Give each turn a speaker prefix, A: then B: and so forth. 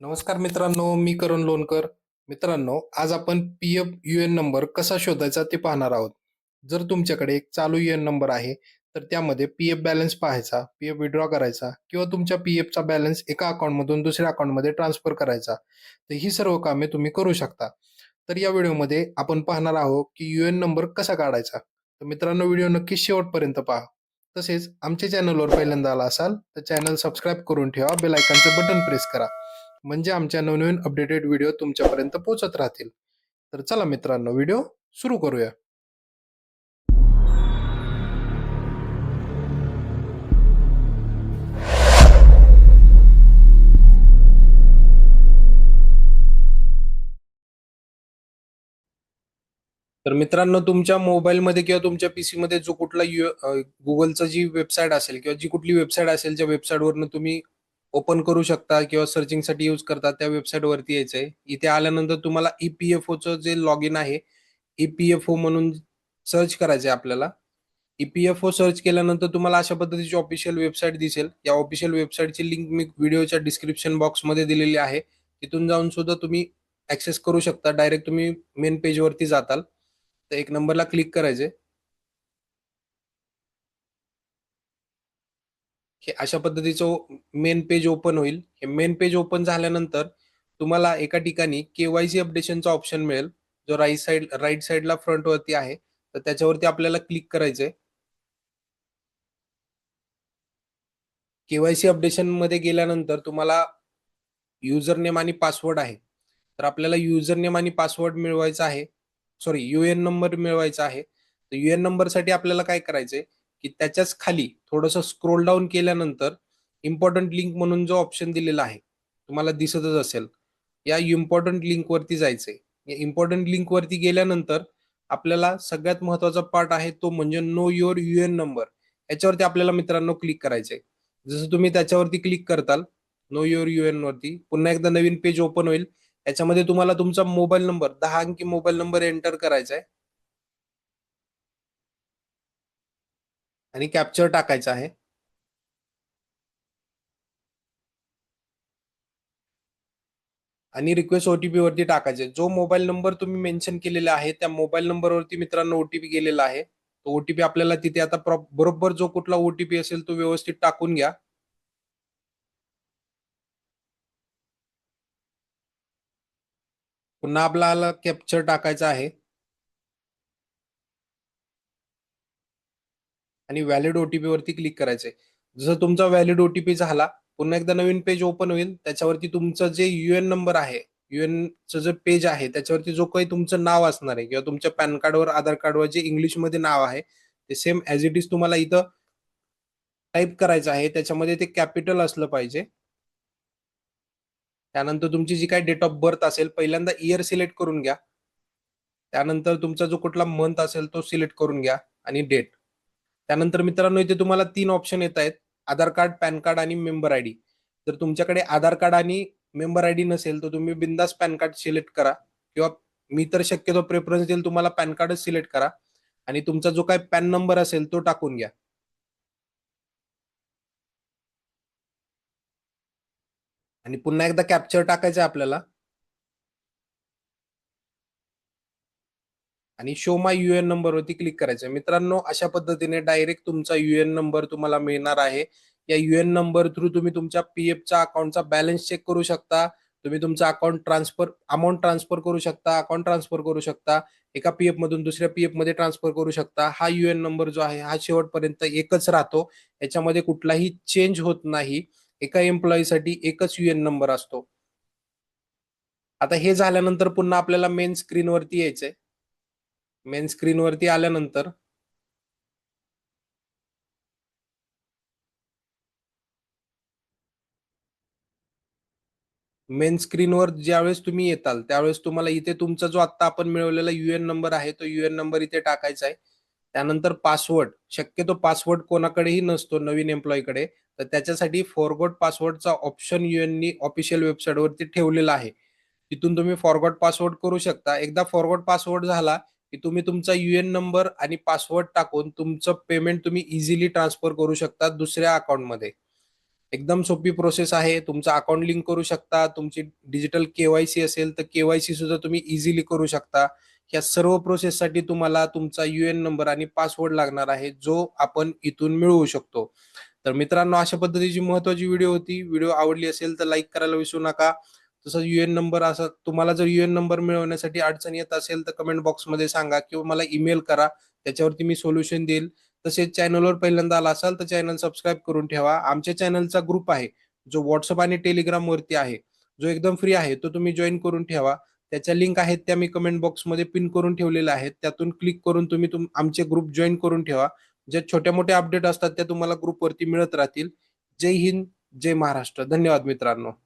A: नमस्कार मित्रांनो, मी करण लोणकर. मित्रांनो, आज आपण पी-एफ यू-एन नंबर कसा शोधायचा ते पाहणार आहोत. जर तुमच्याकडे एक चालू यू-एन नंबर आहे, तर त्यामध्ये पी-एफ बॅलन्स पाहायचा, पी-एफ विथड्रॉ करायचा किंवा तुमच्या पी-एफचा बॅलन्स एका अकाउंटमधून दुसऱ्या अकाउंटमध्ये ट्रान्सफर करायचा. तर ही सर्व कामे तुम्ही करू शकता. तर या व्हिडिओमध्ये आपण पाहणार आहोत, की यू-एन नंबर कसा काढायचा. तर मित्रांनो, व्हिडिओ नक्की शेवटपर्यंत पहा. तसेच आमच्या चॅनलवर पहिल्यांदा आला असाल, तर चॅनल सबस्क्राईब करून ठेवा, बेल आयकॉनचं बटन प्रेस करा. म्हणजे आमच्या नवनवीन अपडेटेड व्हिडिओ तुमच्यापर्यंत पोहोचत राहतील. तर चला मित्रांनो, व्हिडिओ सुरू करूया. तर मित्रांनो, तुमच्या मोबाईलमध्ये किंवा तुमच्या पीसीमध्ये जो कुठला Googleचं जी वेबसाईट असेल किंवा जी कुठली वेबसाईट असेल, ज्या वेबसाईटवरनं तुम्ही ओपन करू शकता किंवा सर्चिंगसाठी यूज करता, त्या वेबसाईटवरती यायचंय. इथे आल्यानंतर तुम्हाला ई-पी-एफ-ओचं जे लॉगिन आहे, ई-पी-एफ-ओ म्हणून सर्च करायचं आहे आपल्याला. ई-पी-एफ-ओ सर्च केल्यानंतर तुम्हाला अशा पद्धतीची ऑफिशियल वेबसाईट दिसेल. या ऑफिशियल वेबसाईटची लिंक मी व्हिडिओच्या डिस्क्रिप्शन बॉक्समध्ये दिलेली आहे. तिथून जाऊन सुद्धा तुम्ही ॲक्सेस करू शकता. डायरेक्ट तुम्ही मेन पेजवरती जाताल. तर एक नंबरला क्लिक करायचे. हे अशा पद्धतीचं मेन पेज ओपन होईल. हे मेन पेज ओपन झाल्यानंतर तुम्हाला एका ठिकाणी के-वाय-सी अपडेशनचा ऑप्शन मिळेल, जो राईट साईडला फ्रंटवरती आहे. तर त्याच्यावरती आपल्याला क्लिक करायचंय. के-वाय-सी अपडेशनमध्ये गेल्यानंतर तुम्हाला युजर नेम आणि पासवर्ड आहे. तर आपल्याला युजर नेम आणि पासवर्ड मिळवायचा आहे. सॉरी, यू-एन नंबर मिळवायचा आहे. तर यू-एन नंबरसाठी आपल्याला काय करायचंय, की त्याच्याच खाली थोडंसं स्क्रोल डाऊन केल्यानंतर इम्पोर्टंट लिंक म्हणून जो ऑप्शन दिलेला आहे, तुम्हाला दिसतच असेल. या इम्पोर्टंट लिंकवरती जायचंय. या इम्पोर्टंट लिंकवरती गेल्यानंतर आपल्याला सगळ्यात महत्त्वाचा पार्ट आहे तो म्हणजे नो युअर यू-एन नंबर. याच्यावरती आपल्याला मित्रांनो क्लिक करायचंय. जसं तुम्ही त्याच्यावरती क्लिक करताल, नो युअर यू-एन वरती पुन्हा एकदा नवीन पेज ओपन होईल. याच्यामध्ये तुम्हाला तुमचा मोबाईल नंबर 10 अंकी मोबाईल नंबर एंटर करायचा आहे आणि कॅप्चर टाकायचा आहे आणि रिक्वेस्ट ओटीपी वरती टाकायचे. जो मोबाईल नंबर तुम्ही मेन्शन केलेला आहे त्या मोबाईल नंबरवरती मित्रांनो ओटीपी गेलेला आहे. तो ओटीपी आपल्याला तिथे आता बरोबर जो कुठला ओटीपी असेल तो व्यवस्थित टाकून घ्या. पुन्हा आपल्याला कॅप्चर टाकायचा आहे आणि व्हॅलिड ओटीपी वरती क्लिक करायचंय. जसं तुमचा व्हॅलिड ओटीपी झाला, पुन्हा एकदा नवीन पेज ओपन होईल. त्याच्यावरती तुमचं जे यूएन नंबर आहे, यूएनचं जे पेज आहे, त्याच्यावरती जो काही तुमचं नाव असणार आहे किंवा तुमच्या पॅन कार्डवर, आधार कार्डवर जे इंग्लिशमध्ये नाव आहे, ते सेम ॲज इट इज तुम्हाला इथं टाइप करायचं आहे. त्याच्यामध्ये ते कॅपिटल असलं पाहिजे. त्यानंतर तुमची जी काही डेट ऑफ बर्थ असेल, पहिल्यांदा इयर सिलेक्ट करून घ्या. त्यानंतर तुमचा जो कुठला मंथ असेल तो सिलेक्ट करून घ्या आणि डेट. त्यानंतर मित्रांनो इथे तुम्हाला 3 ऑप्शन येत आहेत. आधार कार्ड, पॅन कार्ड आणि मेंबर आयडी. जर तुमच्याकडे आधार कार्ड आणि मेंबर आयडी नसेल, तर तुम्ही बिनधास्त पॅन कार्ड सिलेक्ट करा किंवा मी तर शक्यतो प्रेफरन्स देईल तुम्हाला पॅन कार्डच सिलेक्ट करा आणि तुमचा जो काही पॅन नंबर असेल तो टाकून घ्या. आणि पुन्हा एकदा कॅप्चर टाकायचं आहे आपल्याला आणि शो माय यूएन नंबरवरती क्लिक करायचं आहे. मित्रांनो, अशा पद्धतीने डायरेक्ट तुमचा यूएन नंबर तुम्हाला मिळणार आहे. या यूएन नंबर थ्रू तुम्ही तुमच्या पीएफच्या अकाउंटचा बॅलन्स चेक करू शकता. तुम्ही तुमचा अमाउंट ट्रान्सफर करू शकता, अकाउंट ट्रान्सफर करू शकता. एका पीएफ मधून दुसऱ्या पीएफ मध्ये ट्रान्सफर करू शकता. हा यूएन नंबर जो आहे हा शेवटपर्यंत एकच राहतो. याच्यामध्ये कुठलाही चेंज होत नाही. एका एम्प्लॉईसाठी एकच यूएन नंबर असतो. आता हे झाल्यानंतर पुन्हा आपल्याला मेन स्क्रीनवरती यायचंय. मेन स्क्रीनवरती आल्यानंतर मेन स्क्रीनवर ज्यावेळेस तुम्ही येताल, त्यावेळेस तुम्हाला इथे तुमचा जो आत्ता आपण मिळवलेला यूएन नंबर आहे, तो यूएन नंबर इथे टाकायचा आहे. त्यानंतर पासवर्ड, शक्यतो पासवर्ड कोणाकडेही नसतो नवीन एम्प्लॉईकडे. तर त्याच्यासाठी फॉरगॉट पासवर्डचा ऑप्शन यूएननी ऑफिशियल वेबसाईटवरती ठेवलेला आहे. तिथून तुम्ही फॉरगॉट पासवर्ड करू शकता. एकदा फॉरगॉट पासवर्ड झाला, की तुम्ही तुमचा यूएन नंबर आणि पासवर्ड टाकून तुमचं पेमेंट तुम्ही इझिली ट्रान्सफर करू शकता दुसऱ्या अकाउंटमध्ये. एकदम सोपी प्रोसेस आहे. तुमचं अकाउंट लिंक करू शकता. तुमची डिजिटल केवायसी असेल तर केवायसी सुद्धा तुम्ही इझिली करू शकता. या सर्व प्रोसेससाठी तुम्हाला तुमचा यूएन नंबर आणि पासवर्ड लागणार आहे, जो आपण इथून मिळवू शकतो. तर मित्रांनो, अशा पद्धतीची महत्त्वाची व्हिडिओ होती. व्हिडिओ आवडली असेल तर लाईक करायला विसरू नका. तसंच यूएन नंबर असा तुम्हाला जर यूएन नंबर मिळवण्यासाठी अडचण येत असेल तर कमेंट बॉक्समध्ये सांगा किंवा मला ईमेल करा. त्याच्यावरती मी सोल्युशन देईल. तसेच चॅनलवर पहिल्यांदा आला असाल तर चॅनल सबस्क्राईब करून ठेवा. आमच्या चॅनलचा ग्रुप आहे, जो WhatsApp आणि Telegram वरती आहे, जो एकदम फ्री आहे. तो तुम्ही जॉइन करून ठेवा. त्याच्या लिंक आहेत त्या मी कमेंट बॉक्समध्ये पिन करून ठेवलेल्या आहेत. त्यातून क्लिक करून तुम्ही आमचे ग्रुप जॉइन करून ठेवा. ज्या छोट्या-मोठ्या अपडेट असतात त्या तुम्हाला ग्रुपवरती मिळत राहतील. जय हिंद, जय महाराष्ट्र. धन्यवाद मित्रांनो.